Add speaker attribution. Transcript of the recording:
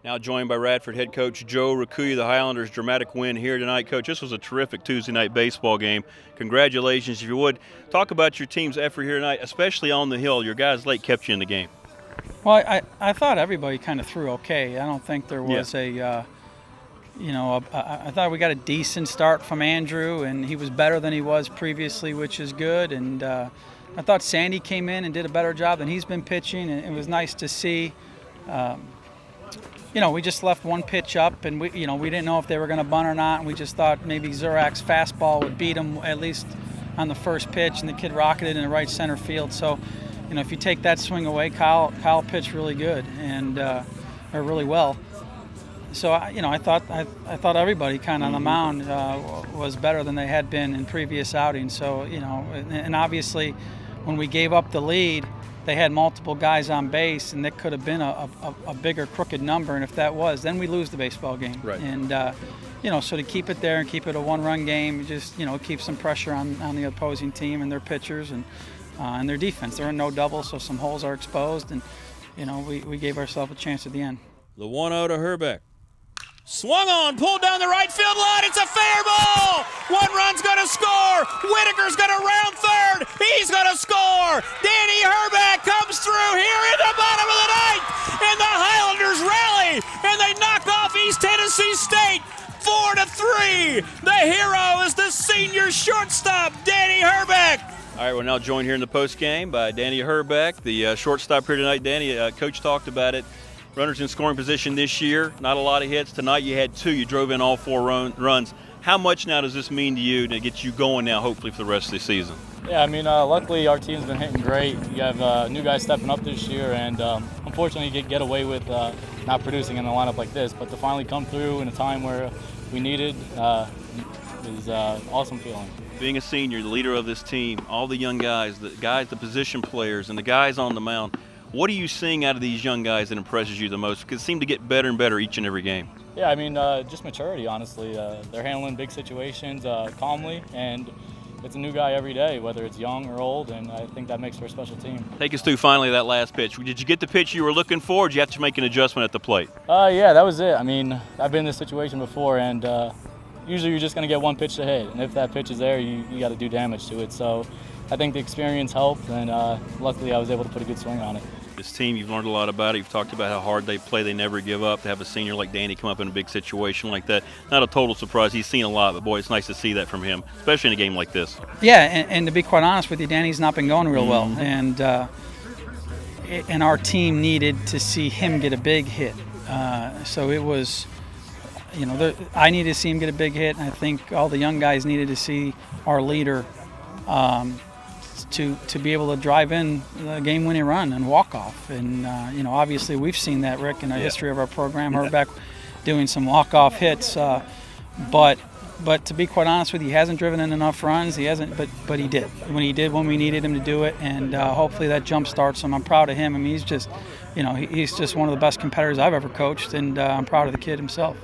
Speaker 1: Now joined by Radford head coach Joe Riku. The Highlanders' dramatic win here tonight. Coach, this was a terrific Tuesday night baseball game. Congratulations. If you would, talk about your team's effort here tonight, especially on the hill. Your guys late kept you in the game.
Speaker 2: Well, I thought everybody kind of threw okay. I don't think there was I thought we got a decent start from Andrew, and he was better than he was previously, which is good. And I thought Sandy came in and did a better job than he's been pitching, and it was nice to see. We just left one pitch up, and we didn't know if they were going to bunt or not, and we just thought maybe Zurak's fastball would beat him at least on the first pitch, and the kid rocketed in the right center field. So, if you take that swing away, Kyle pitched really good or really well. So I thought everybody kind of on the mound was better than they had been in previous outings. So and obviously when we gave up the lead, they had multiple guys on base, and that could have been a bigger crooked number. And if that was, then we lose the baseball game.
Speaker 1: Right.
Speaker 2: And so to keep it there and keep it a one-run game, just keep some pressure on the opposing team and their pitchers and their defense. There are no doubles, so some holes are exposed, and we gave ourselves a chance at the end.
Speaker 1: The 1-0 to Hrbek. Swung on, pulled down the right field line. It's a fair ball. One run's going to score. Whitaker's going to round third. He's going to score. Danny Hrbek comes through here in the bottom of the ninth, and the Highlanders rally, and they knock off East Tennessee State 4-3. The hero is the senior shortstop, Danny Hrbek. All right, we're now joined here in the post game by Danny Hrbek, the shortstop here tonight. Danny, Coach talked about it. Runners in scoring position this year, not a lot of hits. Tonight you had two. You drove in all four runs. How much now does this mean to you to get you going now, hopefully, for the rest of the season?
Speaker 3: Yeah, luckily our team's been hitting great. You have new guys stepping up this year, and unfortunately you get away with not producing in a lineup like this. But to finally come through in a time where we needed is an awesome feeling.
Speaker 1: Being a senior, the leader of this team, all the young guys, the position players, and the guys on the mound, what are you seeing out of these young guys that impresses you the most? Because they seem to get better and better each and every game.
Speaker 3: Yeah, just maturity, honestly. They're handling big situations calmly, and it's a new guy every day, whether it's young or old, and I think that makes for a special team.
Speaker 1: Take us through finally that last pitch. Did you get the pitch you were looking for, or did you have to make an adjustment at the plate?
Speaker 3: Yeah, that was it. I've been in this situation before, and usually you're just going to get one pitch to hit, and if that pitch is there, you got to do damage to it. So I think the experience helped, and luckily I was able to put a good swing on it.
Speaker 1: This team, you've learned a lot about it. You've talked about how hard they play. They never give up. To have a senior like Danny come up in a big situation like that, not a total surprise. He's seen a lot, but boy, it's nice to see that from him, especially in a game like this.
Speaker 2: Yeah, and to be quite honest with you, Danny's not been going real well, and our team needed to see him get a big hit. So it was, I needed to see him get a big hit, and I think all the young guys needed to see our leader to be able to drive in the game-winning run and walk off. And obviously we've seen that, Rick, in the history of our program. Hrbek doing some walk-off hits, but to be quite honest with you, he hasn't driven in enough runs. He hasn't, but he did when we needed him to do it, and hopefully that jump starts him. I'm proud of him. He's just, he's just one of the best competitors I've ever coached, and I'm proud of the kid himself.